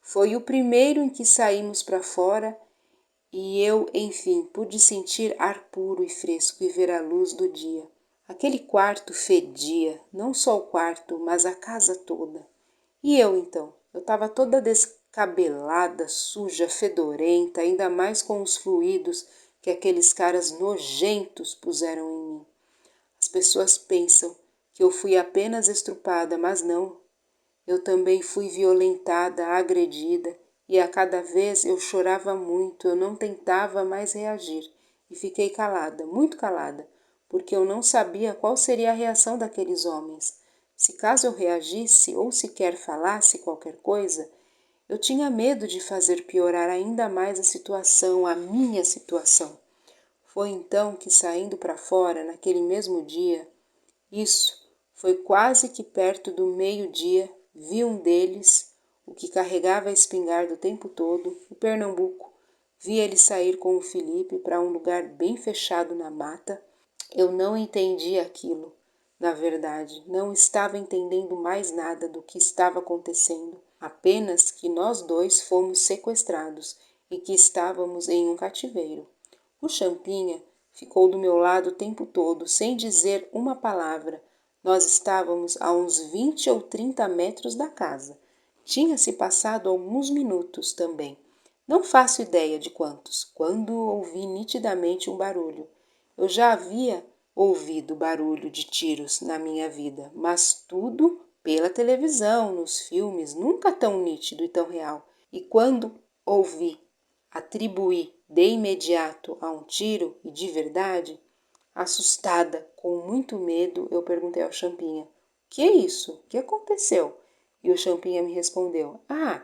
Foi o primeiro em que saímos para fora e eu, enfim, pude sentir ar puro e fresco e ver a luz do dia. Aquele quarto fedia, não só o quarto, mas a casa toda. E eu então? Eu estava toda descabelada, suja, fedorenta, ainda mais com os fluidos que aqueles caras nojentos puseram em mim. As pessoas pensam que eu fui apenas estrupada, mas não. Eu também fui violentada, agredida, e a cada vez eu chorava muito, eu não tentava mais reagir, e fiquei calada, muito calada, porque eu não sabia qual seria a reação daqueles homens. Se caso eu reagisse ou sequer falasse qualquer coisa, eu tinha medo de fazer piorar ainda mais a situação, a minha situação. Foi então que, saindo para fora, naquele mesmo dia, isso foi quase que perto do meio-dia, vi um deles, o que carregava a espingarda o tempo todo, o Pernambuco. Vi ele sair com o Felipe para um lugar bem fechado na mata. Eu não entendi aquilo. Na verdade, não estava entendendo mais nada do que estava acontecendo, apenas que nós dois fomos sequestrados e que estávamos em um cativeiro. O Champinha ficou do meu lado o tempo todo, sem dizer uma palavra. Nós estávamos a uns 20 ou 30 metros da casa. Tinha-se passado alguns minutos também. Não faço ideia de quantos, quando ouvi nitidamente um barulho. Eu já havia ouvido barulho de tiros na minha vida, mas tudo pela televisão, nos filmes, nunca tão nítido e tão real. E quando ouvi, atribuí de imediato a um tiro e de verdade, assustada, com muito medo, eu perguntei ao Champinha: "Que é isso? O que aconteceu?" E o Champinha me respondeu: "Ah,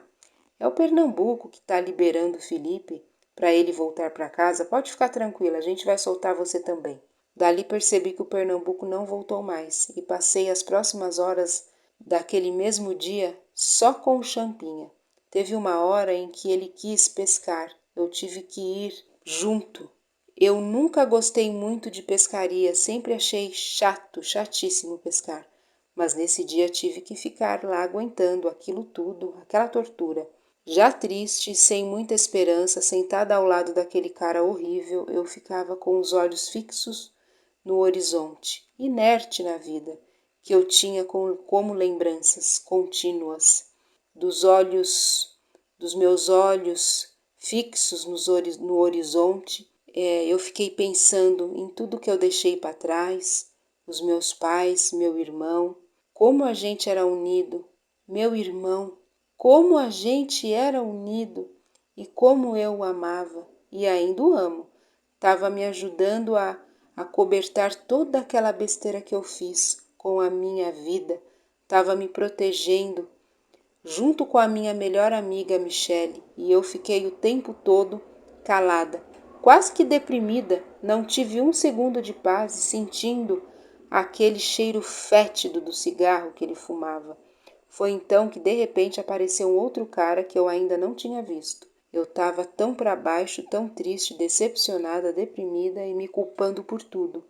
é o Pernambuco que está liberando o Felipe para ele voltar para casa. Pode ficar tranquila, a gente vai soltar você também." Dali percebi que o Pernambuco não voltou mais e passei as próximas horas daquele mesmo dia só com o Champinha. Teve uma hora em que ele quis pescar. Eu tive que ir junto. Eu nunca gostei muito de pescaria, sempre achei chato, chatíssimo pescar. Mas nesse dia tive que ficar lá aguentando aquilo tudo, aquela tortura. Já triste, sem muita esperança, sentada ao lado daquele cara horrível, eu ficava com os olhos fixos no horizonte, inerte na vida, que eu tinha como lembranças contínuas dos meus olhos fixos no horizonte. Eu fiquei pensando em tudo que eu deixei para trás, os meus pais, meu irmão, como a gente era unido, meu irmão, como a gente era unido e como eu o amava e ainda o amo. Estava me ajudando a acobertar toda aquela besteira que eu fiz com a minha vida, estava me protegendo, junto com a minha melhor amiga Michele, e eu fiquei o tempo todo calada, quase que deprimida, não tive um segundo de paz sentindo aquele cheiro fétido do cigarro que ele fumava. Foi então que de repente apareceu um outro cara que eu ainda não tinha visto. Eu estava tão para baixo, tão triste, decepcionada, deprimida e me culpando por tudo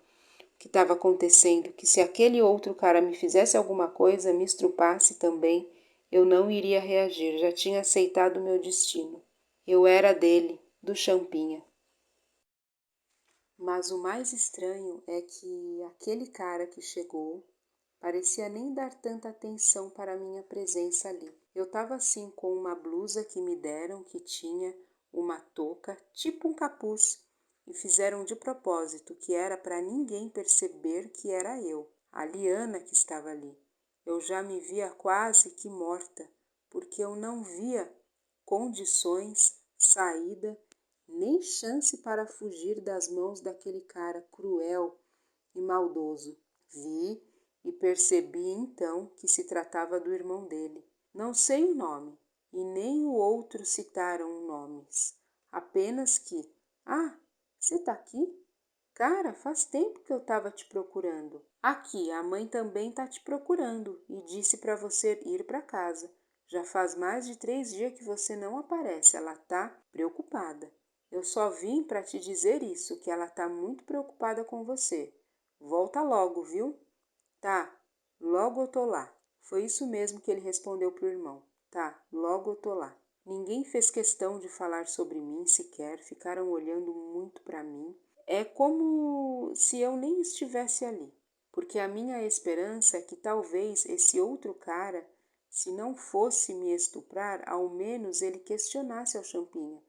que estava acontecendo, que se aquele outro cara me fizesse alguma coisa, me estrupasse também, eu não iria reagir, já tinha aceitado o meu destino. Eu era dele, do Champinha. Mas o mais estranho é que aquele cara que chegou parecia nem dar tanta atenção para a minha presença ali. Eu estava assim com uma blusa que me deram que tinha uma touca, tipo um capuz, e fizeram de propósito, que era para ninguém perceber que era eu, a Liana que estava ali. Eu já me via quase que morta, porque eu não via condições, saída, nem chance para fugir das mãos daquele cara cruel e maldoso. Vi e percebi então que se tratava do irmão dele. Não sei o nome, e nem o outro citaram nomes. Apenas que, você tá aqui? Cara, faz tempo que eu estava te procurando. Aqui, a mãe também tá te procurando e disse para você ir para casa. Já faz mais de 3 dias que você não aparece. Ela tá preocupada. Eu só vim para te dizer isso, que ela tá muito preocupada com você. Volta logo, viu? Tá, logo eu tô lá. Foi isso mesmo que ele respondeu pro irmão. Tá, logo eu tô lá. Ninguém fez questão de falar sobre mim sequer, ficaram olhando muito para mim. É como se eu nem estivesse ali, porque a minha esperança é que talvez esse outro cara, se não fosse me estuprar, ao menos ele questionasse ao Champinha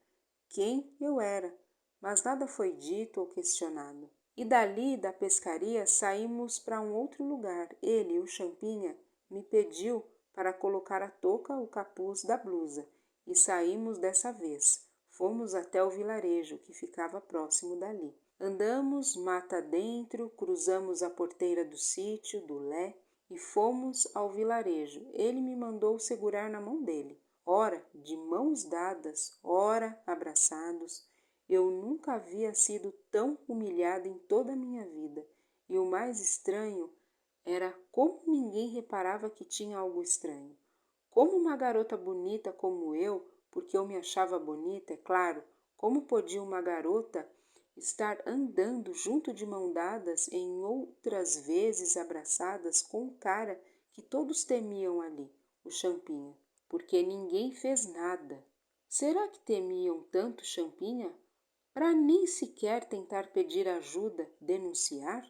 quem eu era, mas nada foi dito ou questionado. E dali, da pescaria, saímos para um outro lugar. Ele, o Champinha, me pediu para colocar a touca, o capuz da blusa, e saímos dessa vez. Fomos até o vilarejo, que ficava próximo dali. Andamos mata dentro, cruzamos a porteira do sítio, do Lé, e fomos ao vilarejo. Ele me mandou segurar na mão dele. Ora de mãos dadas, ora abraçados. Eu nunca havia sido tão humilhada em toda a minha vida. E o mais estranho era como ninguém reparava que tinha algo estranho. Como uma garota bonita como eu, porque eu me achava bonita, é claro, como podia uma garota estar andando junto de mão dadas, em outras vezes abraçadas com um cara que todos temiam ali, o Champinha, porque ninguém fez nada. Será que temiam tanto Champinha para nem sequer tentar pedir ajuda, denunciar?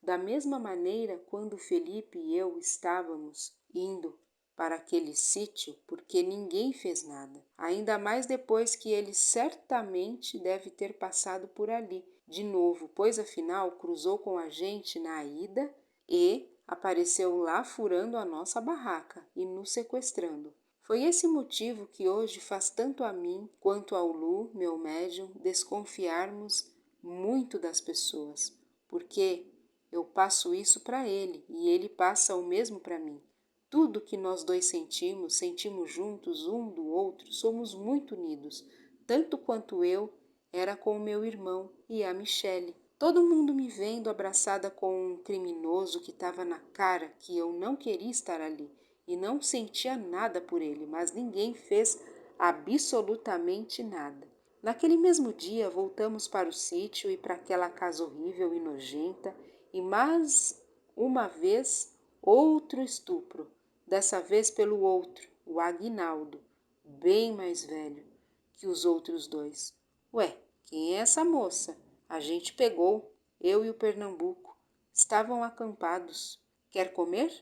Da mesma maneira, quando Felipe e eu estávamos indo para aquele sítio, porque ninguém fez nada. Ainda mais depois que ele certamente deve ter passado por ali de novo, pois afinal cruzou com a gente na ida e apareceu lá furando a nossa barraca e nos sequestrando. Foi esse motivo que hoje faz tanto a mim quanto ao Lu, meu médium, desconfiarmos muito das pessoas, porque eu passo isso para ele e ele passa o mesmo para mim. Tudo que nós dois sentimos, sentimos juntos um do outro, somos muito unidos, tanto quanto eu era com o meu irmão e a Michele. Todo mundo me vendo abraçada com um criminoso que estava na cara que eu não queria estar ali e não sentia nada por ele, mas ninguém fez absolutamente nada. Naquele mesmo dia voltamos para o sítio e para aquela casa horrível e nojenta e mais uma vez outro estupro, dessa vez pelo outro, o Aguinaldo, bem mais velho que os outros dois. Ué, quem é essa moça? A gente pegou, eu e o Pernambuco. Estavam acampados. Quer comer?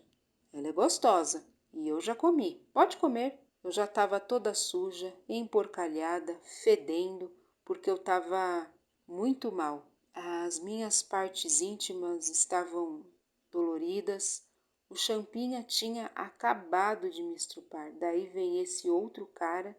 Ela é gostosa e eu já comi. Pode comer. Eu já estava toda suja, emporcalhada, fedendo, porque eu estava muito mal. As minhas partes íntimas estavam doloridas. O Champinha tinha acabado de me estrupar. Daí vem esse outro cara,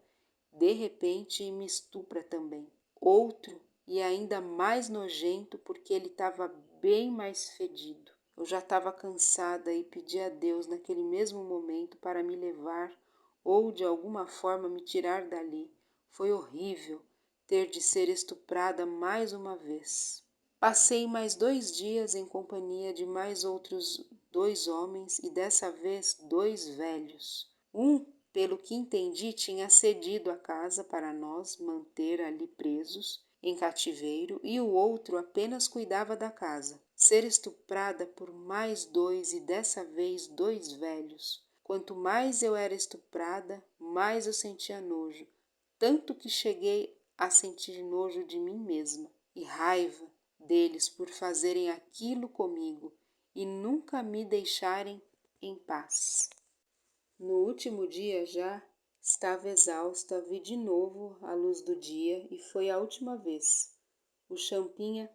de repente, e me estupra também. Outro e ainda mais nojento porque ele estava bem mais fedido. Eu já estava cansada e pedi a Deus naquele mesmo momento para me levar ou de alguma forma me tirar dali. Foi horrível ter de ser estuprada mais uma vez. Passei mais 2 dias em companhia de mais outros 2 homens e dessa vez 2 velhos. Um, pelo que entendi, tinha cedido a casa para nós manter ali presos em cativeiro e o outro apenas cuidava da casa. Ser estuprada por mais 2 e dessa vez 2 velhos. Quanto mais eu era estuprada, mais eu sentia nojo, tanto que cheguei a sentir nojo de mim mesma e raiva deles por fazerem aquilo comigo e nunca me deixarem em paz. No último dia já estava exausta, vi de novo a luz do dia e foi a última vez. O Champinha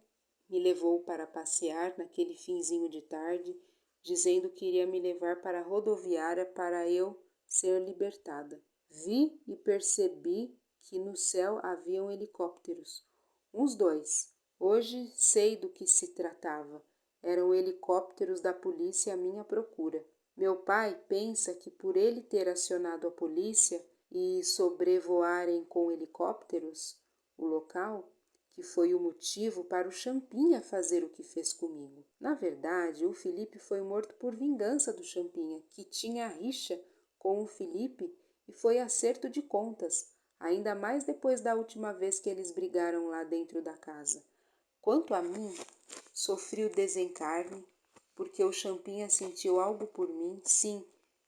me levou para passear naquele finzinho de tarde, dizendo que iria me levar para a rodoviária para eu ser libertada. Vi e percebi que no céu haviam helicópteros. Uns 2. Hoje sei do que se tratava. Eram helicópteros da polícia à minha procura. Meu pai pensa que por ele ter acionado a polícia e sobrevoarem com helicópteros o local, que foi o motivo para o Champinha fazer o que fez comigo. Na verdade, o Felipe foi morto por vingança do Champinha, que tinha rixa com o Felipe e foi acerto de contas, ainda mais depois da última vez que eles brigaram lá dentro da casa. Quanto a mim, sofri o desencarne, porque o Champinha sentiu algo por mim, sim,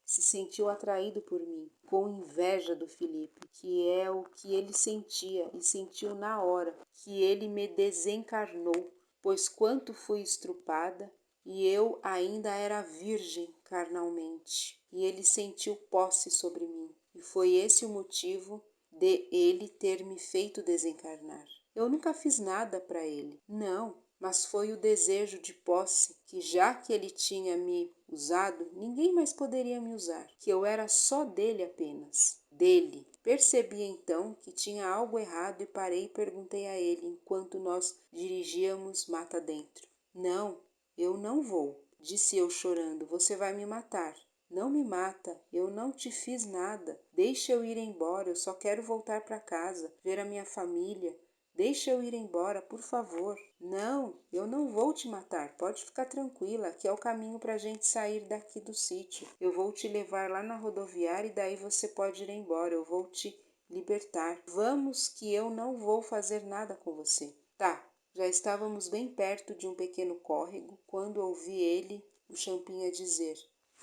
se sentiu atraído por mim, com inveja do Felipe, que é o que ele sentia e sentiu na hora, que ele me desencarnou, pois quanto fui estrupada, e eu ainda era virgem carnalmente, e ele sentiu posse sobre mim, e foi esse o motivo de ele ter me feito desencarnar. Eu nunca fiz nada para ele, não, mas foi o desejo de posse que, já que ele tinha me usado, ninguém mais poderia me usar, que eu era só dele apenas, dele. Percebi então que tinha algo errado e parei e perguntei a ele enquanto nós dirigíamos mata dentro. Não, eu não vou, disse eu chorando, você vai me matar. Não me mata, eu não te fiz nada. Deixa eu ir embora, eu só quero voltar para casa, ver a minha família. Deixa eu ir embora, por favor. Não, eu não vou te matar. Pode ficar tranquila, que é o caminho para a gente sair daqui do sítio. Eu vou te levar lá na rodoviária e daí você pode ir embora. Eu vou te libertar. Vamos, que eu não vou fazer nada com você. Tá, já estávamos bem perto de um pequeno córrego quando ouvi ele, o Champinha, dizer: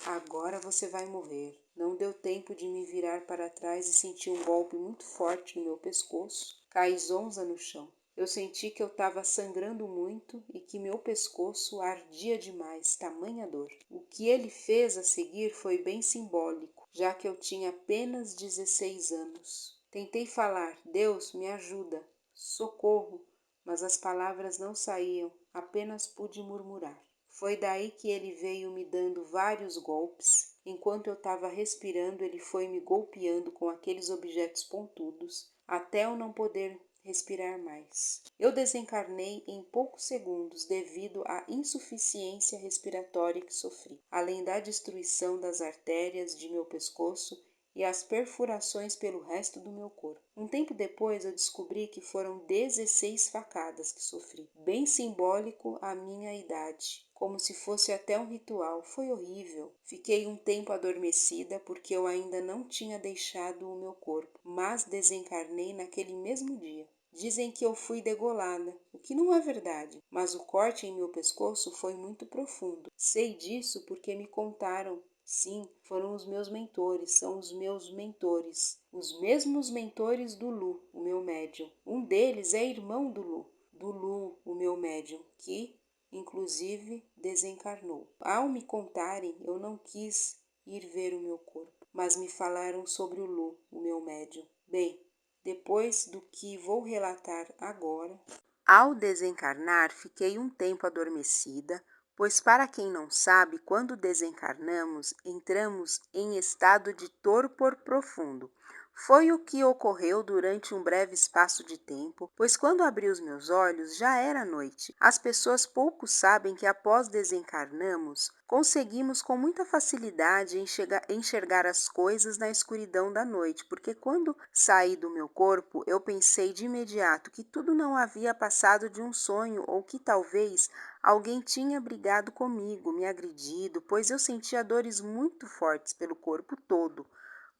agora você vai morrer. Não deu tempo de me virar para trás e senti um golpe muito forte no meu pescoço. Caí zonza no chão. Eu senti que eu estava sangrando muito e que meu pescoço ardia demais, tamanha dor. O que ele fez a seguir foi bem simbólico, já que eu tinha apenas 16 anos. Tentei falar: Deus, me ajuda, socorro, mas as palavras não saíam, apenas pude murmurar. Foi daí que ele veio me dando vários golpes. Enquanto eu estava respirando, ele foi me golpeando com aqueles objetos pontudos, até eu não poder respirar mais. Eu desencarnei em poucos segundos devido à insuficiência respiratória que sofri, além da destruição das artérias de meu pescoço e as perfurações pelo resto do meu corpo. Um tempo depois eu descobri que foram 16 facadas que sofri, bem simbólico à minha idade, como se fosse até um ritual. Foi horrível. Fiquei um tempo adormecida porque eu ainda não tinha deixado o meu corpo, mas desencarnei naquele mesmo dia. Dizem que eu fui degolada, o que não é verdade, mas o corte em meu pescoço foi muito profundo. Sei disso porque me contaram. Sim, foram os meus mentores, são os meus mentores. Os mesmos mentores do Lu, o meu médium. Um deles é irmão do Lu, o meu médium, que, inclusive, desencarnou. Ao me contarem, eu não quis ir ver o meu corpo, mas me falaram sobre o Lu, o meu médium. Bem, depois do que vou relatar agora, ao desencarnar, fiquei um tempo adormecida, pois, para quem não sabe, quando desencarnamos, entramos em estado de torpor profundo. Foi o que ocorreu durante um breve espaço de tempo, pois quando abri os meus olhos já era noite. As pessoas pouco sabem que após desencarnamos, conseguimos com muita facilidade enxergar as coisas na escuridão da noite, porque quando saí do meu corpo, eu pensei de imediato que tudo não havia passado de um sonho ou que talvez alguém tinha brigado comigo, me agredido, pois eu sentia dores muito fortes pelo corpo todo,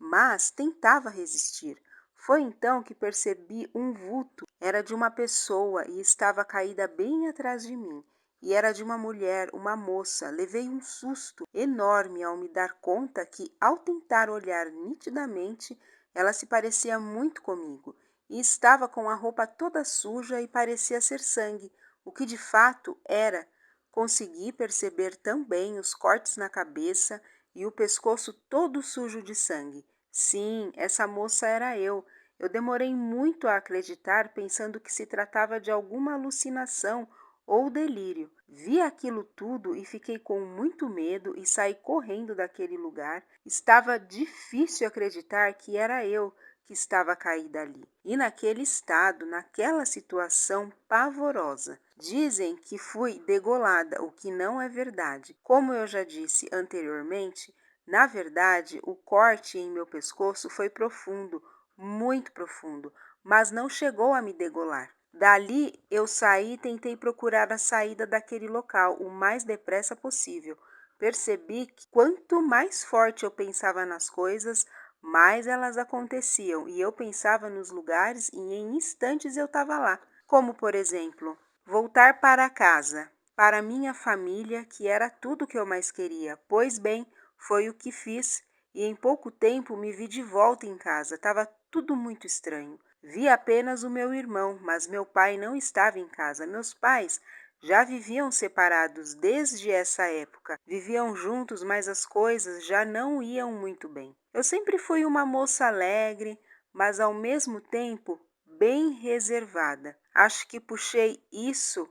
mas tentava resistir. Foi então que percebi um vulto. Era de uma pessoa e estava caída bem atrás de mim. E era de uma mulher, uma moça. Levei um susto enorme ao me dar conta que, ao tentar olhar nitidamente, ela se parecia muito comigo. E estava com a roupa toda suja e parecia ser sangue, o que de fato era. Consegui perceber também os cortes na cabeça e o pescoço todo sujo de sangue. Sim, essa moça era eu. Eu demorei muito a acreditar, pensando que se tratava de alguma alucinação ou delírio. Vi aquilo tudo e fiquei com muito medo e saí correndo daquele lugar. Estava difícil acreditar que era eu que estava caída ali. E naquele estado, naquela situação pavorosa. Dizem que fui degolada, o que não é verdade. Como eu já disse anteriormente, na verdade, o corte em meu pescoço foi profundo, muito profundo, mas não chegou a me degolar. Dali eu saí e tentei procurar a saída daquele local o mais depressa possível. Percebi que quanto mais forte eu pensava nas coisas, mais elas aconteciam, e eu pensava nos lugares e em instantes eu estava lá. Como, por exemplo, voltar para casa, para minha família, que era tudo que eu mais queria. Pois bem, foi o que fiz. e em pouco tempo me vi de volta em casa. Estava tudo muito estranho. Vi apenas o meu irmão, mas meu pai não estava em casa. Meus pais já viviam separados desde essa época. Viviam juntos, mas as coisas já não iam muito bem. Eu sempre fui uma moça alegre, mas ao mesmo tempo bem reservada. Acho que puxei isso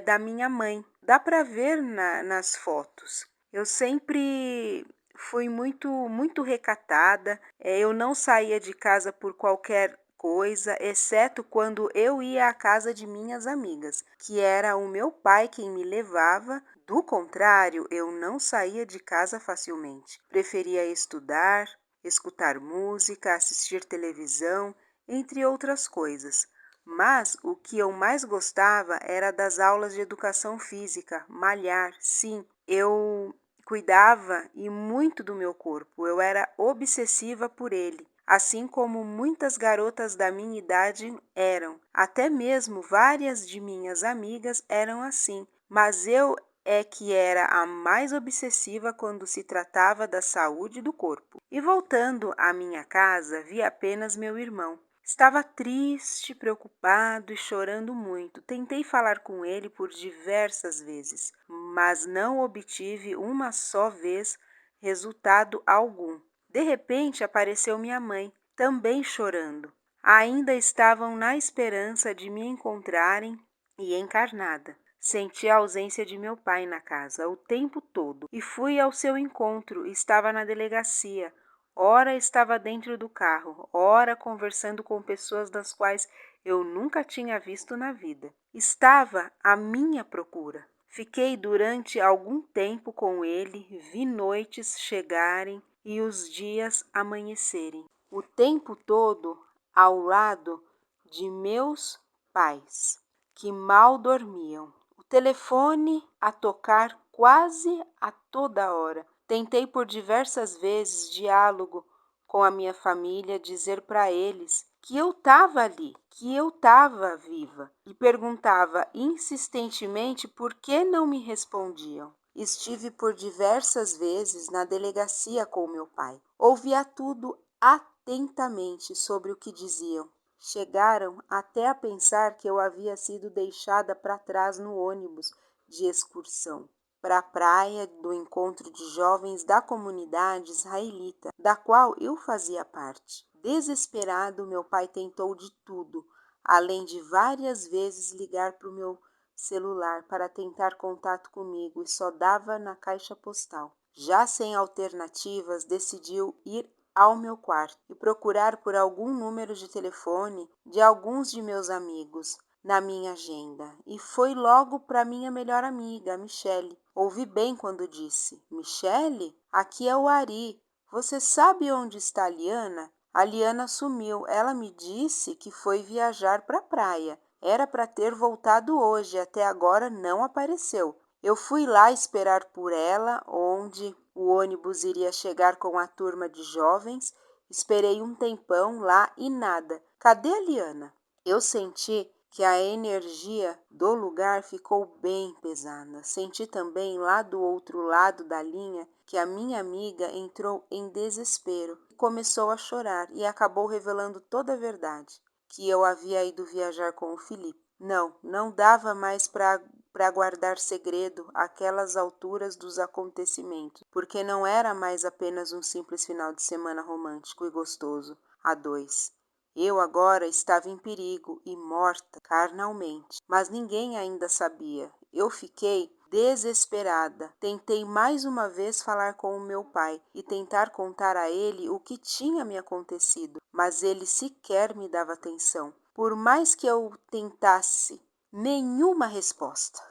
da minha mãe. Dá para ver nas fotos. Eu sempre fui muito recatada. Eu não saía de casa por qualquer coisa, exceto quando eu ia à casa de minhas amigas, que era o meu pai quem me levava. Do contrário, eu não saía de casa facilmente. Preferia estudar, escutar música, assistir televisão, entre outras coisas. Mas o que eu mais gostava era das aulas de educação física, malhar, sim. Eu cuidava e muito do meu corpo, eu era obsessiva por ele, assim como muitas garotas da minha idade eram. Até mesmo várias de minhas amigas eram assim, mas eu é que era a mais obsessiva quando se tratava da saúde do corpo. E voltando à minha casa, vi apenas meu irmão. Estava triste, preocupado e chorando muito. Tentei falar com ele por diversas vezes, mas não obtive uma só vez resultado algum. De repente apareceu minha mãe, também chorando. Ainda estavam na esperança de me encontrarem e encarnada. Senti a ausência de meu pai na casa o tempo todo e fui ao seu encontro. Estava na delegacia. Ora estava dentro do carro, ora conversando com pessoas das quais eu nunca tinha visto na vida. Estava à minha procura. Fiquei durante algum tempo com ele, vi noites chegarem e os dias amanhecerem. O tempo todo ao lado de meus pais, que mal dormiam. O telefone a tocar quase a toda hora. Tentei por diversas vezes diálogo com a minha família, dizer para eles que eu estava ali, que eu estava viva, e perguntava insistentemente por que não me respondiam. Estive por diversas vezes na delegacia com meu pai. Ouvia tudo atentamente sobre o que diziam. Chegaram até a pensar que eu havia sido deixada para trás no ônibus de excursão para a praia do encontro de jovens da comunidade israelita, da qual eu fazia parte. Desesperado, meu pai tentou de tudo, além de várias vezes ligar para o meu celular para tentar contato comigo e só dava na caixa postal. Já sem alternativas, decidiu ir ao meu quarto e procurar por algum número de telefone de alguns de meus amigos na minha agenda, e foi logo para minha melhor amiga, a Michele. Ouvi bem quando disse: Michele, aqui é o Ari. Você sabe onde está a Liana? A Liana sumiu. Ela me disse que foi viajar para a praia. Era para ter voltado hoje, até agora não apareceu. Eu fui lá esperar por ela, onde o ônibus iria chegar com a turma de jovens. Esperei um tempão lá e nada. Cadê a Liana? Eu senti que a energia do lugar ficou bem pesada. Senti também lá do outro lado da linha que a minha amiga entrou em desespero, começou a chorar e acabou revelando toda a verdade, que eu havia ido viajar com o Felipe. Não dava mais para guardar segredo àquelas alturas dos acontecimentos, porque não era mais apenas um simples final de semana romântico e gostoso a dois. Eu agora estava em perigo e morta carnalmente, mas ninguém ainda sabia. Eu fiquei desesperada. Tentei mais uma vez falar com o meu pai e tentar contar a ele o que tinha me acontecido, mas ele sequer me dava atenção. Por mais que eu tentasse, nenhuma resposta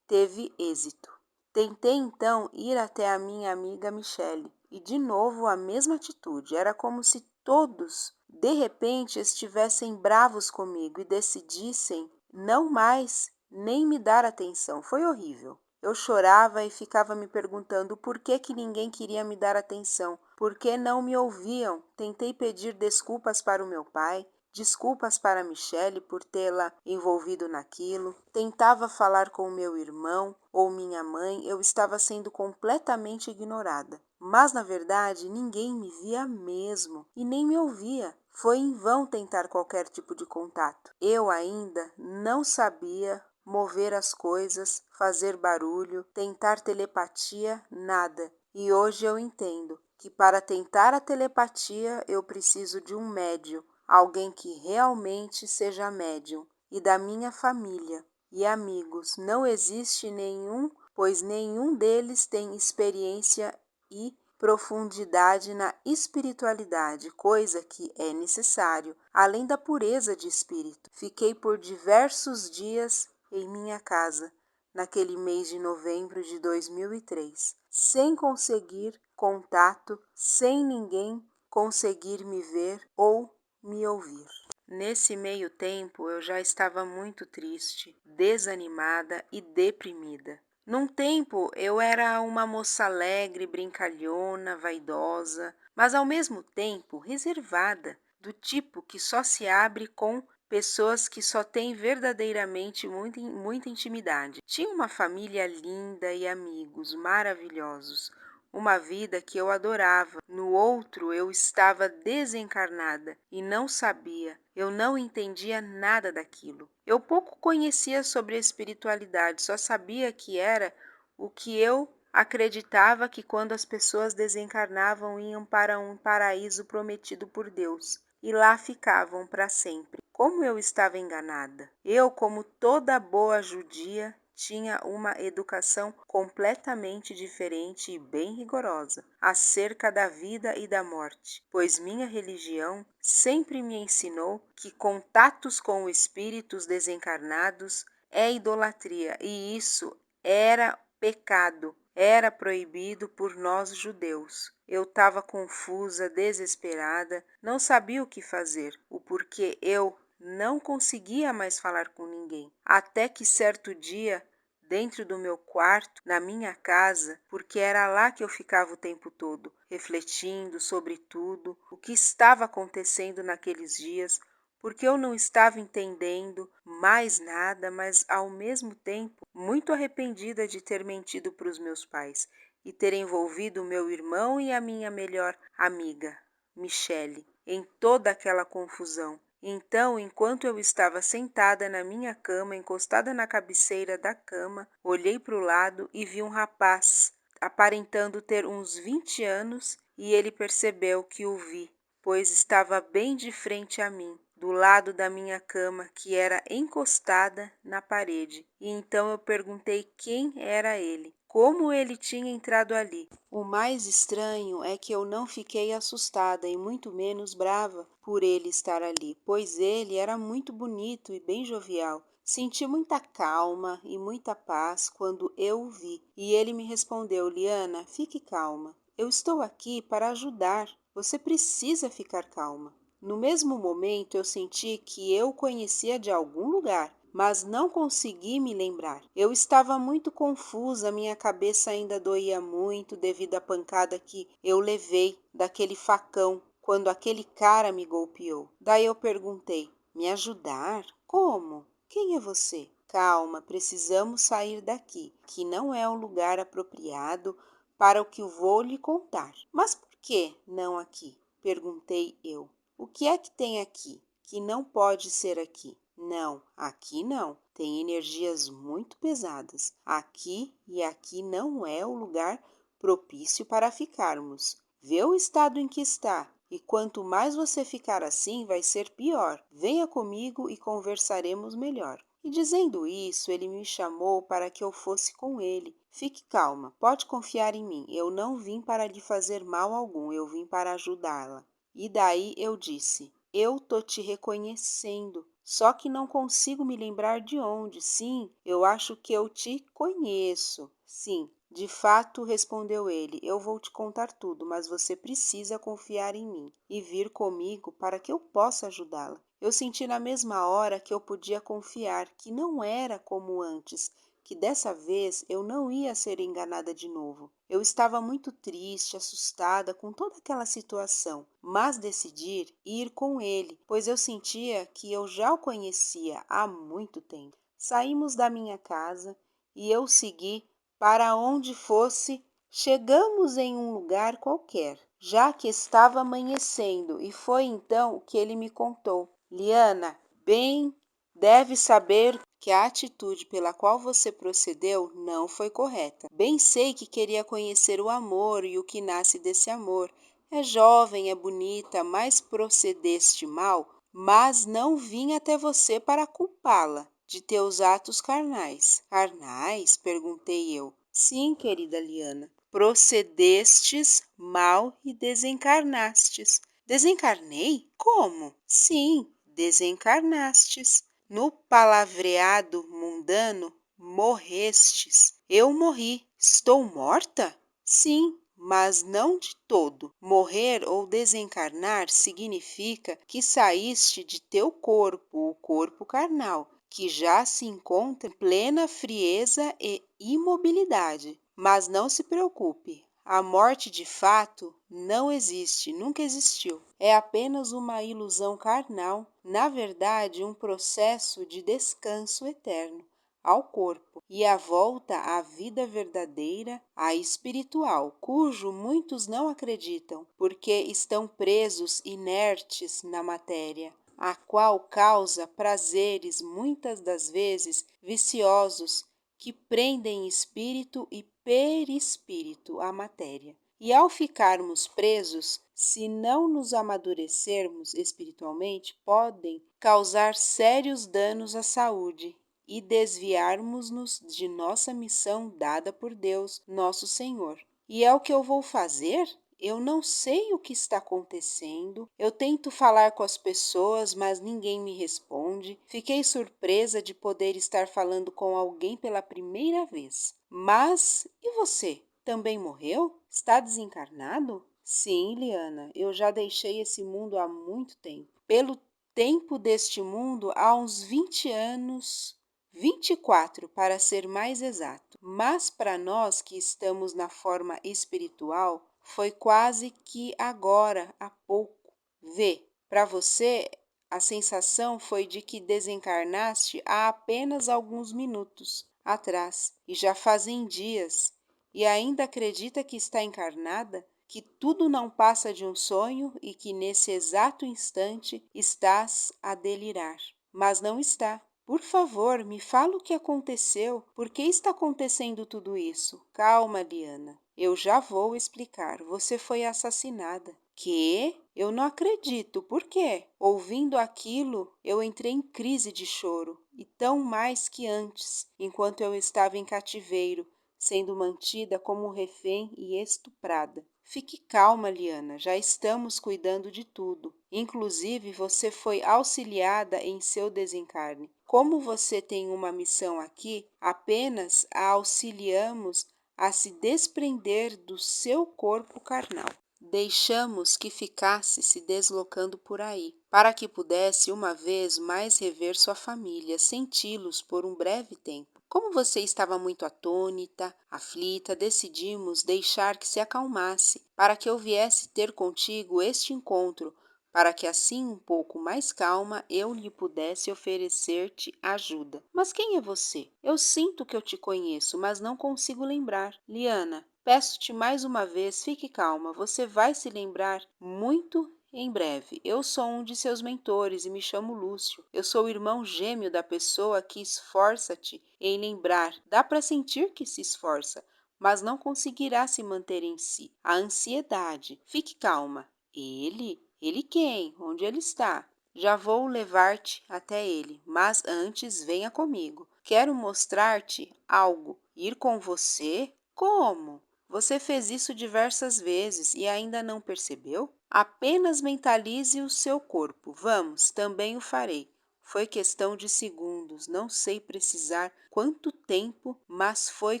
teve êxito. Tentei então ir até a minha amiga Michele e de novo a mesma atitude. Era como se todos de repente estivessem bravos comigo e decidissem não mais nem me dar atenção. Foi horrível. Eu chorava e ficava me perguntando por que ninguém queria me dar atenção, por que não me ouviam. Tentei pedir desculpas para o meu pai, desculpas para Michele por tê-la envolvido naquilo. Tentava falar com meu irmão ou minha mãe, eu estava sendo completamente ignorada. mas na verdade ninguém me via mesmo e nem me ouvia. Foi em vão tentar qualquer tipo de contato. Eu ainda não sabia mover as coisas, fazer barulho, tentar telepatia, nada. E hoje eu entendo que para tentar a telepatia eu preciso de um médium, alguém que realmente seja médium. E da minha família e amigos não existe nenhum, pois nenhum deles tem experiência e profundidade na espiritualidade, coisa que é necessário, além da pureza de espírito. Fiquei por diversos dias em minha casa, naquele mês de novembro de 2003, sem conseguir contato, sem ninguém conseguir me ver ou me ouvir. Nesse meio tempo eu já estava muito triste, desanimada e deprimida. Num tempo eu era uma moça alegre, brincalhona, vaidosa, mas ao mesmo tempo reservada, do tipo que só se abre com pessoas que só têm verdadeiramente muita intimidade. Tinha uma família linda e amigos maravilhosos, uma vida que eu adorava. No outro eu estava desencarnada e não sabia, eu não entendia nada daquilo. Eu pouco conhecia sobre a espiritualidade, só sabia que era o que eu acreditava, que quando as pessoas desencarnavam iam para um paraíso prometido por Deus e lá ficavam para sempre. Como eu estava enganada. Eu, como toda boa judia, tinha uma educação completamente diferente e bem rigorosa acerca da vida e da morte, pois minha religião sempre me ensinou que contatos com espíritos desencarnados é idolatria e isso era pecado, era proibido por nós judeus. Eu estava confusa, desesperada, não sabia o que fazer, o porquê eu não conseguia mais falar com ninguém. Até que certo dia, dentro do meu quarto, na minha casa, porque era lá que eu ficava o tempo todo, refletindo sobre tudo, o que estava acontecendo naqueles dias, porque eu não estava entendendo mais nada, mas ao mesmo tempo muito arrependida de ter mentido para os meus pais e ter envolvido o meu irmão e a minha melhor amiga, Michele, em toda aquela confusão. Então, enquanto eu estava sentada na minha cama, encostada na cabeceira da cama, olhei para o lado e vi um rapaz, aparentando ter uns 20 anos, e ele percebeu que o vi, pois estava bem de frente a mim, do lado da minha cama, que era encostada na parede. E então eu perguntei quem era ele, como ele tinha entrado ali. O mais estranho é que eu não fiquei assustada e muito menos brava por ele estar ali, pois ele era muito bonito e bem jovial. Senti muita calma e muita paz quando eu o vi. E ele me respondeu: Liana, fique calma. Eu estou aqui para ajudar. Você precisa ficar calma. No mesmo momento eu senti que eu o conhecia de algum lugar, mas não consegui me lembrar. Eu estava muito confusa, minha cabeça ainda doía muito devido à pancada que eu levei daquele facão quando aquele cara me golpeou. Daí eu perguntei: me ajudar? Como? Quem é você? Calma, precisamos sair daqui, que não é um lugar apropriado para o que eu vou lhe contar. Mas por que não aqui? Perguntei eu. O que é que tem aqui que não pode ser aqui? Não, aqui não. Tem energias muito pesadas. Aqui e aqui não é o lugar propício para ficarmos. Vê o estado em que está. E quanto mais você ficar assim, vai ser pior. Venha comigo e conversaremos melhor. E dizendo isso, ele me chamou para que eu fosse com ele. Fique calma, pode confiar em mim. Eu não vim para lhe fazer mal algum, eu vim para ajudá-la. E daí eu disse: eu tô te reconhecendo, só que não consigo me lembrar de onde. Sim, eu acho que eu te conheço. Sim, de fato, respondeu ele, eu vou te contar tudo, mas você precisa confiar em mim e vir comigo para que eu possa ajudá-la. Eu senti na mesma hora que eu podia confiar, que não era como antes, que dessa vez eu não ia ser enganada de novo. Eu estava muito triste, assustada com toda aquela situação, mas decidi ir com ele, pois eu sentia que eu já o conhecia há muito tempo. Saímos da minha casa e eu segui para onde fosse Chegamos em um lugar qualquer, já que estava amanhecendo, e foi então que ele me contou. Liana, bem, deve saber que a atitude pela qual você procedeu não foi correta. Bem sei que queria conhecer o amor e o que nasce desse amor. É jovem, é bonita, mas procedeste mal, mas não vim até você para culpá-la de teus atos carnais. Carnais? Perguntei eu. Sim, querida Liana. Procedestes mal e desencarnastes. Desencarnei? Como? Sim, desencarnastes. No palavreado mundano, morrestes. Eu morri. Estou morta? Sim, mas não de todo. Morrer ou desencarnar significa que saíste de teu corpo, o corpo carnal, que já se encontra em plena frieza e imobilidade. Mas não se preocupe, a morte de fato não existe, nunca existiu. É apenas uma ilusão carnal, na verdade, um processo de descanso eterno ao corpo e a volta à vida verdadeira, à espiritual, cujo muitos não acreditam, porque estão presos inertes na matéria, a qual causa prazeres muitas das vezes viciosos que prendem espírito e perispírito à matéria. E ao ficarmos presos, se não nos amadurecermos espiritualmente, podem causar sérios danos à saúde e desviarmos-nos de nossa missão dada por Deus, nosso Senhor. E é o que eu vou fazer? Eu não sei o que está acontecendo. Eu tento falar com as pessoas, mas ninguém me responde. Fiquei surpresa de poder estar falando com alguém pela primeira vez. Mas e você? Também morreu? Está desencarnado? Sim, Liana, eu já deixei esse mundo há muito tempo. Pelo tempo deste mundo, há uns 20 anos, 24 para ser mais exato. Mas para nós que estamos na forma espiritual, foi quase que agora, há pouco. Vê, para você, a sensação foi de que desencarnaste há apenas alguns minutos atrás, e já fazem dias, e ainda acredita que está encarnada? Que tudo não passa de um sonho e que nesse exato instante estás a delirar. Mas não está. Por favor, me fala o que aconteceu. Por que está acontecendo tudo isso? Calma, Liana. Eu já vou explicar. Você foi assassinada. Que? Eu não acredito. Por quê? Ouvindo aquilo, eu entrei em crise de choro, e tão mais que antes, enquanto eu estava em cativeiro, sendo mantida como refém e estuprada. Fique calma, Liana, já estamos cuidando de tudo. Inclusive, você foi auxiliada em seu desencarne. Como você tem uma missão aqui, apenas a auxiliamos a se desprender do seu corpo carnal. Deixamos que ficasse se deslocando por aí, para que pudesse uma vez mais rever sua família, senti-los por um breve tempo. Como você estava muito atônita, aflita, decidimos deixar que se acalmasse, para que eu viesse ter contigo este encontro, para que assim um pouco mais calma eu lhe pudesse oferecer-te ajuda. Mas quem é você? Eu sinto que eu te conheço, mas não consigo lembrar. Liana, peço-te mais uma vez, fique calma, você vai se lembrar muito em breve. Eu sou um de seus mentores e me chamo Lúcio. Eu sou o irmão gêmeo da pessoa que esforça-te em lembrar. Dá para sentir que se esforça, mas não conseguirá se manter em si. A ansiedade. Fique calma. Ele? Ele quem? Onde ele está? Já vou levar-te até ele, mas antes venha comigo. Quero mostrar-te algo. Ir com você? Como? Você fez isso diversas vezes e ainda não percebeu? Apenas mentalize o seu corpo. Vamos, também o farei. Foi questão de segundos, não sei precisar quanto tempo, mas foi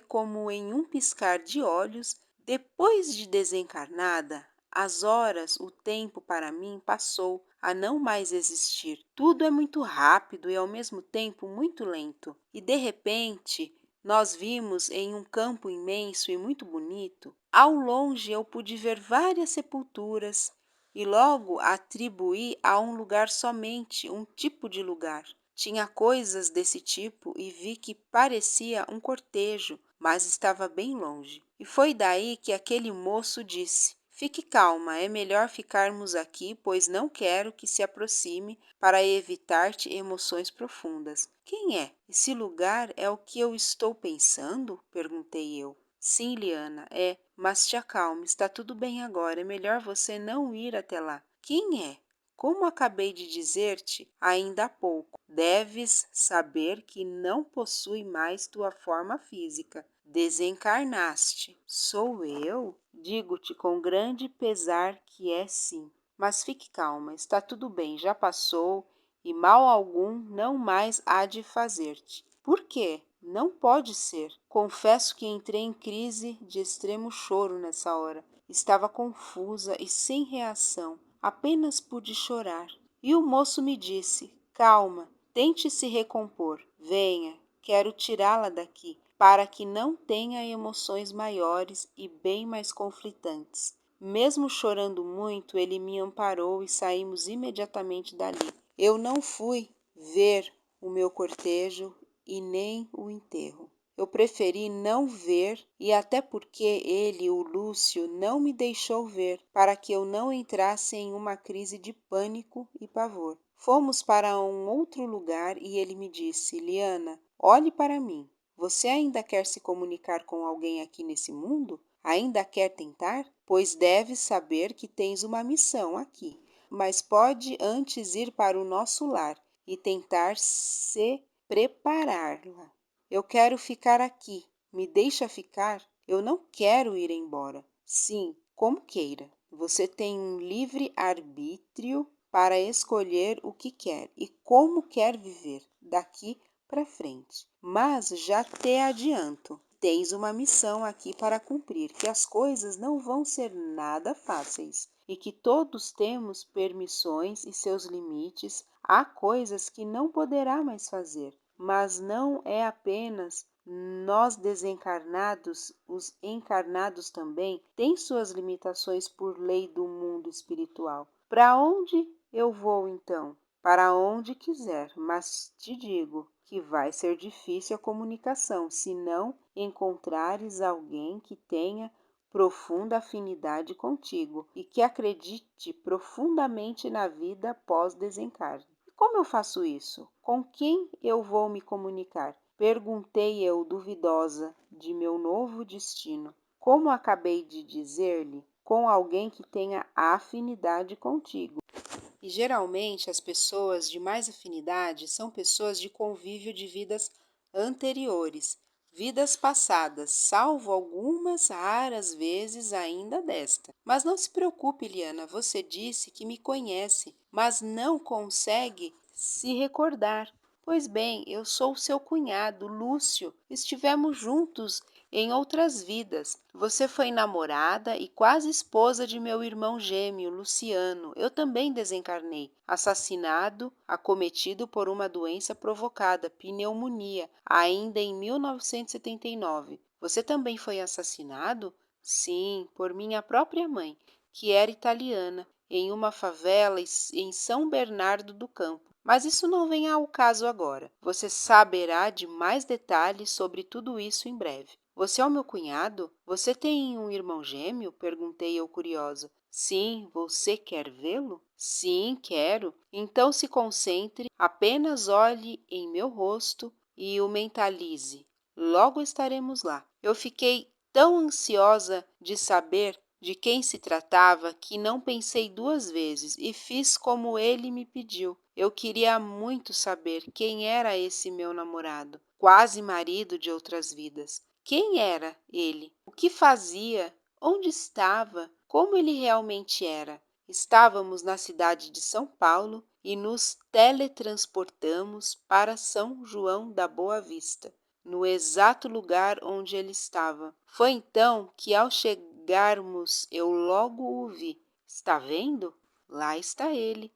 como em um piscar de olhos. Depois de desencarnada, as horas, o tempo para mim passou a não mais existir. Tudo é muito rápido e ao mesmo tempo muito lento. E de repente, nós vimos em um campo imenso e muito bonito. Ao longe eu pude ver várias sepulturas e logo atribuí a um lugar somente um tipo de lugar. Tinha coisas desse tipo e vi que parecia um cortejo, mas estava bem longe. E foi daí que aquele moço disse: Fique calma, é melhor ficarmos aqui, pois não quero que se aproxime para evitar-te emoções profundas. Quem é? Esse lugar é o que eu estou pensando? Perguntei eu. Sim, Liana, é, mas te acalme, está tudo bem agora, é melhor você não ir até lá. Quem é? Como acabei de dizer-te ainda há pouco, deves saber que não possui mais tua forma física. Desencarnaste. Sou eu? Digo-te com grande pesar que é sim. Mas fique calma, está tudo bem, já passou e mal algum não mais há de fazer-te. Por quê? Não pode ser. Confesso que entrei em crise de extremo choro nessa hora. Estava confusa e sem reação. Apenas pude chorar. E o moço me disse: Calma, tente se recompor. Venha, quero tirá-la daqui, para que não tenha emoções maiores e bem mais conflitantes. Mesmo chorando muito, ele me amparou e saímos imediatamente dali. Eu não fui ver o meu cortejo e nem o enterro. Eu preferi não ver e até porque ele, o Lúcio, não me deixou ver, para que eu não entrasse em uma crise de pânico e pavor. Fomos para um outro lugar e ele me disse: Liana, olhe para mim. Você ainda quer se comunicar com alguém aqui nesse mundo? Ainda quer tentar? Pois deves saber que tens uma missão aqui. Mas pode antes ir para o nosso lar e tentar se prepará-la. Eu quero ficar aqui. Me deixa ficar? Eu não quero ir embora. Sim, como queira. Você tem um livre arbítrio para escolher o que quer e como quer viver daqui para frente. Mas já te adianto, tens uma missão aqui para cumprir, que as coisas não vão ser nada fáceis e que todos temos permissões e seus limites. Há coisas que não poderá mais fazer, mas não é apenas nós desencarnados, os encarnados também têm suas limitações por lei do mundo espiritual. Para onde eu vou então? Para onde quiser, mas te digo que vai ser difícil a comunicação se não encontrares alguém que tenha profunda afinidade contigo e que acredite profundamente na vida pós-desencarne. E como eu faço isso? Com quem eu vou me comunicar? Perguntei eu, duvidosa de meu novo destino. Como acabei de dizer-lhe, com alguém que tenha afinidade contigo. E geralmente as pessoas de mais afinidade são pessoas de convívio de vidas anteriores, vidas passadas, salvo algumas raras vezes ainda desta. Mas não se preocupe, Liana, você disse que me conhece, mas não consegue se recordar. Pois bem, eu sou seu cunhado, Lúcio. Estivemos juntos em outras vidas. Você foi namorada e quase esposa de meu irmão gêmeo, Luciano. Eu também desencarnei, assassinado, acometido por uma doença provocada, pneumonia, ainda em 1979. Você também foi assassinado? Sim, por minha própria mãe, que era italiana, em uma favela em São Bernardo do Campo. Mas isso não vem ao caso agora. Você saberá de mais detalhes sobre tudo isso em breve. Você é o meu cunhado? Você tem um irmão gêmeo? Perguntei eu curiosa. Sim, você quer vê-lo? Sim, quero. Então se concentre, apenas olhe em meu rosto e o mentalize. Logo estaremos lá. Eu fiquei tão ansiosa de saber de quem se tratava que não pensei duas vezes e fiz como ele me pediu. Eu queria muito saber quem era esse meu namorado, quase marido de outras vidas. Quem era ele? O que fazia? Onde estava? Como ele realmente era? Estávamos na cidade de São Paulo e nos teletransportamos para São João da Boa Vista, no exato lugar onde ele estava. Foi então que, ao chegarmos, eu logo o vi. Está vendo? Lá está ele.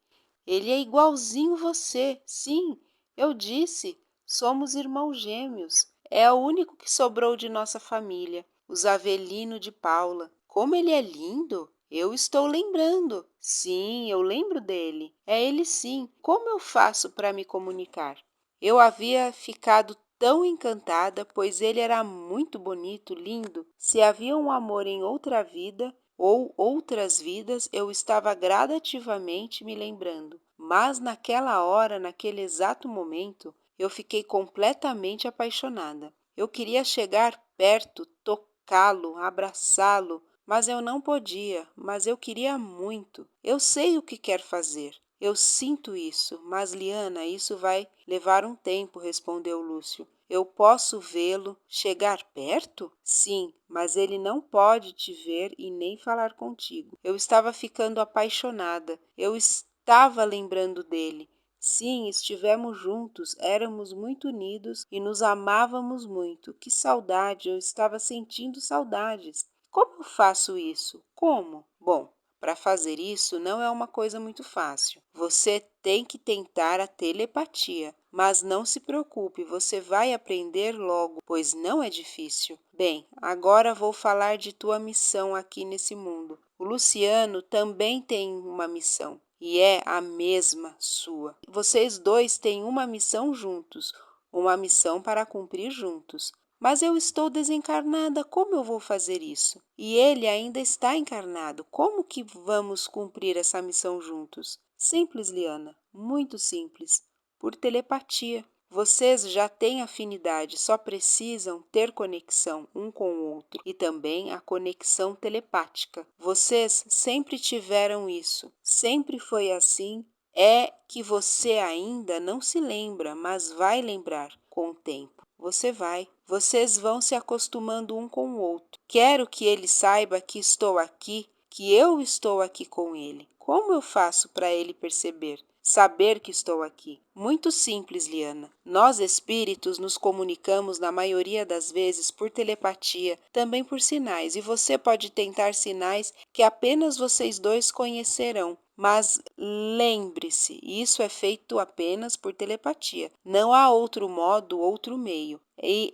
Ele é igualzinho você. Sim, eu disse, somos irmãos gêmeos. É o único que sobrou de nossa família, o Zavelino de Paula. Como ele é lindo! Eu estou lembrando. Sim, eu lembro dele. É ele sim. Como eu faço para me comunicar? Eu havia ficado tão encantada, pois ele era muito bonito, lindo. Se havia um amor em outra vida ou outras vidas, eu estava gradativamente me lembrando. Mas naquela hora, naquele exato momento, eu fiquei completamente apaixonada. Eu queria chegar perto, tocá-lo, abraçá-lo, mas eu não podia, mas eu queria muito. Eu sei o que quer fazer. Eu sinto isso, mas Liana, isso vai levar um tempo, respondeu Lúcio. Eu posso vê-lo chegar perto? Sim, mas ele não pode te ver e nem falar contigo. Eu estava ficando apaixonada. Eu estava lembrando dele. Sim, estivemos juntos, éramos muito unidos e nos amávamos muito. Que saudade, eu estava sentindo saudades. Como eu faço isso? Como? Bom, para fazer isso não é uma coisa muito fácil. Você tem que tentar a telepatia. Mas não se preocupe, você vai aprender logo, pois não é difícil. Bem, agora vou falar de tua missão aqui nesse mundo. O Luciano também tem uma missão. E é a mesma sua. Vocês dois têm uma missão juntos, uma missão para cumprir juntos. Mas eu estou desencarnada, como eu vou fazer isso? E ele ainda está encarnado, como que vamos cumprir essa missão juntos? Simples, Liana, muito simples, por telepatia. Vocês já têm afinidade, só precisam ter conexão um com o outro e também a conexão telepática. Vocês sempre tiveram isso, sempre foi assim. É que você ainda não se lembra, mas vai lembrar com o tempo. Você vai. Vocês vão se acostumando um com o outro. Quero que ele saiba que estou aqui, que eu estou aqui com ele. Como eu faço para ele perceber? Saber que estou aqui. Muito simples, Liana. Nós espíritos nos comunicamos na maioria das vezes por telepatia, também por sinais, e você pode tentar sinais que apenas vocês dois conhecerão. Mas lembre-se, isso é feito apenas por telepatia. Não há outro modo, outro meio. E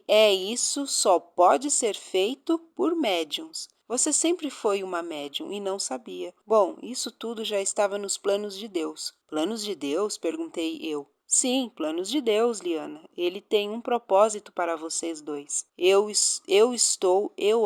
isso só pode ser feito por médiums. Você sempre foi uma médium e não sabia. Bom, isso tudo já estava nos planos de Deus. Planos de Deus? Perguntei eu. Sim, planos de Deus, Liana. Ele tem um propósito para vocês dois. Eu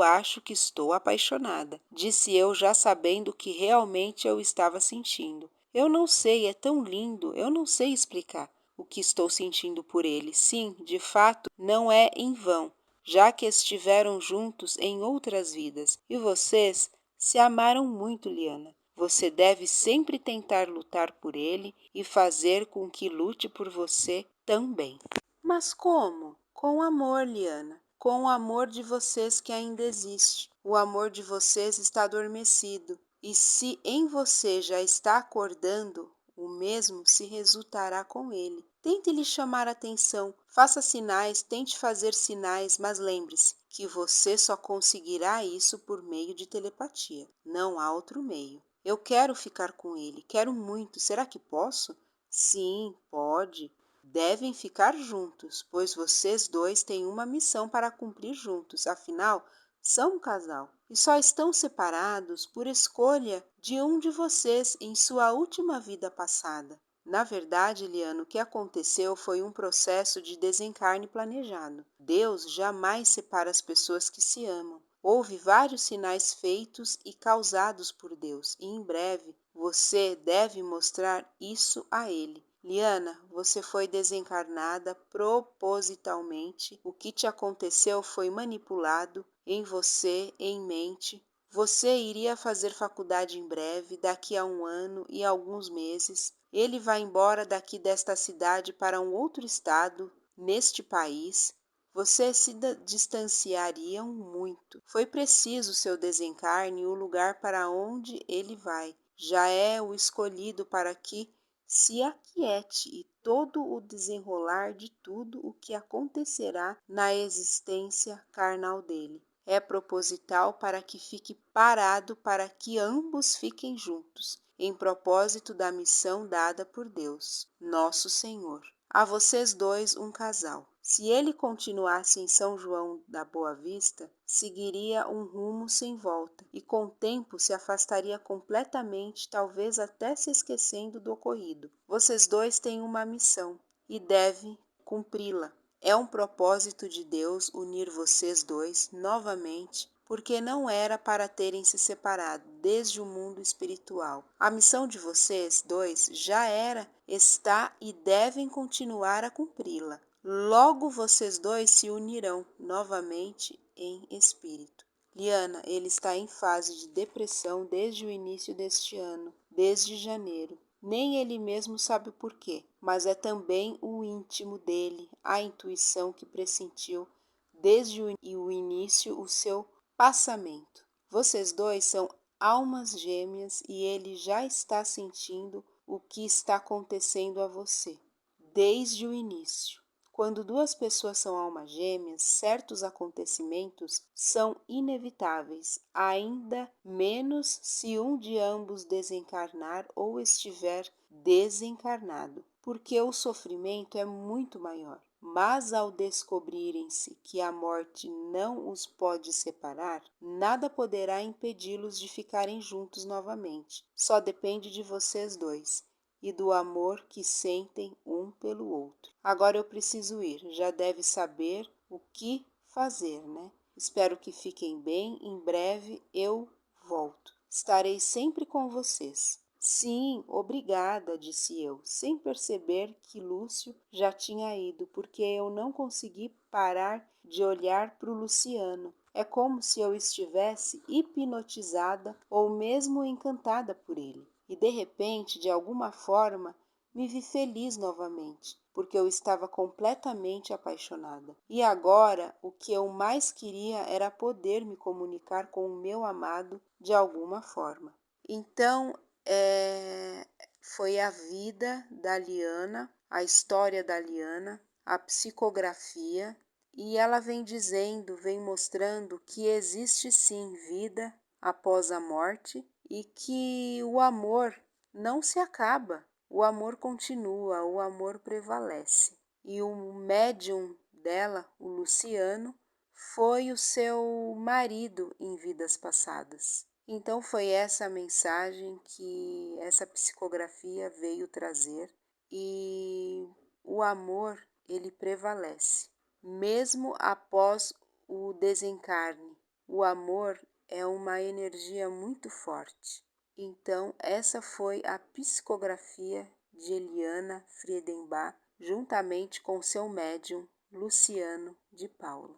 acho que estou apaixonada, disse eu já sabendo o que realmente eu estava sentindo. Eu não sei, é tão lindo, eu não sei explicar o que estou sentindo por ele. Sim, de fato, não é em vão, já que estiveram juntos em outras vidas. E vocês se amaram muito, Liana. Você deve sempre tentar lutar por ele e fazer com que lute por você também. Mas como? Com amor, Liana. Com o amor de vocês que ainda existe. O amor de vocês está adormecido. E se em você já está acordando, o mesmo se resultará com ele. Tente lhe chamar a atenção, faça sinais, tente fazer sinais, mas lembre-se que você só conseguirá isso por meio de telepatia. Não há outro meio. Eu quero ficar com ele, quero muito. Será que posso? Sim, pode. Devem ficar juntos, pois vocês dois têm uma missão para cumprir juntos. Afinal, são um casal e só estão separados por escolha de um de vocês em sua última vida passada. Na verdade, Liano, o que aconteceu foi um processo de desencarne planejado. Deus jamais separa as pessoas que se amam. Houve vários sinais feitos e causados por Deus, e em breve você deve mostrar isso a ele. Liana, você foi desencarnada propositalmente. O que te aconteceu foi manipulado em você, em mente. Você iria fazer faculdade em breve, daqui a 1 ano e alguns meses. Ele vai embora daqui desta cidade para um outro estado, neste país. Vocês se distanciariam muito. Foi preciso seu desencarne e o lugar para onde ele vai. Já é o escolhido para que se aquiete e todo o desenrolar de tudo o que acontecerá na existência carnal dele. É proposital para que fique parado para que ambos fiquem juntos, em propósito da missão dada por Deus, nosso Senhor. A vocês dois um casal. Se ele continuasse em São João da Boa Vista, seguiria um rumo sem volta e com o tempo se afastaria completamente, talvez até se esquecendo do ocorrido. Vocês dois têm uma missão e devem cumpri-la. É um propósito de Deus unir vocês dois novamente, porque não era para terem se separado desde o mundo espiritual. A missão de vocês dois já era, está e devem continuar a cumpri-la. Logo vocês dois se unirão novamente em espírito. Liana, ele está em fase de depressão desde o início deste ano, desde janeiro. Nem ele mesmo sabe o porquê, mas é também o íntimo dele, a intuição que pressentiu desde o início o seu passamento. Vocês dois são almas gêmeas e ele já está sentindo o que está acontecendo a você, desde o início. Quando duas pessoas são almas gêmeas, certos acontecimentos são inevitáveis, ainda menos se um de ambos desencarnar ou estiver desencarnado, porque o sofrimento é muito maior. Mas ao descobrirem-se que a morte não os pode separar, nada poderá impedi-los de ficarem juntos novamente. Só depende de vocês dois e do amor que sentem um pelo outro. Agora eu preciso ir, já deve saber o que fazer, né? Espero que fiquem bem, em breve eu volto. Estarei sempre com vocês. Sim, obrigada, disse eu, sem perceber que Lúcio já tinha ido, porque eu não consegui parar de olhar para o Luciano. É como se eu estivesse hipnotizada ou mesmo encantada por ele. E de repente, de alguma forma, me vi feliz novamente, porque eu estava completamente apaixonada. E agora, o que eu mais queria era poder me comunicar com o meu amado de alguma forma. Então, foi a vida da Liana, a história da Liana, a psicografia, e ela vem dizendo, vem mostrando que existe sim vida após a morte e que o amor não se acaba, o amor continua, o amor prevalece. E o médium dela, o Luciano, foi o seu marido em vidas passadas. Então foi essa a mensagem que essa psicografia veio trazer, e o amor ele prevalece, mesmo após o desencarne. O amor é uma energia muito forte. Então essa foi a psicografia de Eliana Friedenbach, juntamente com seu médium Luciano de Paula.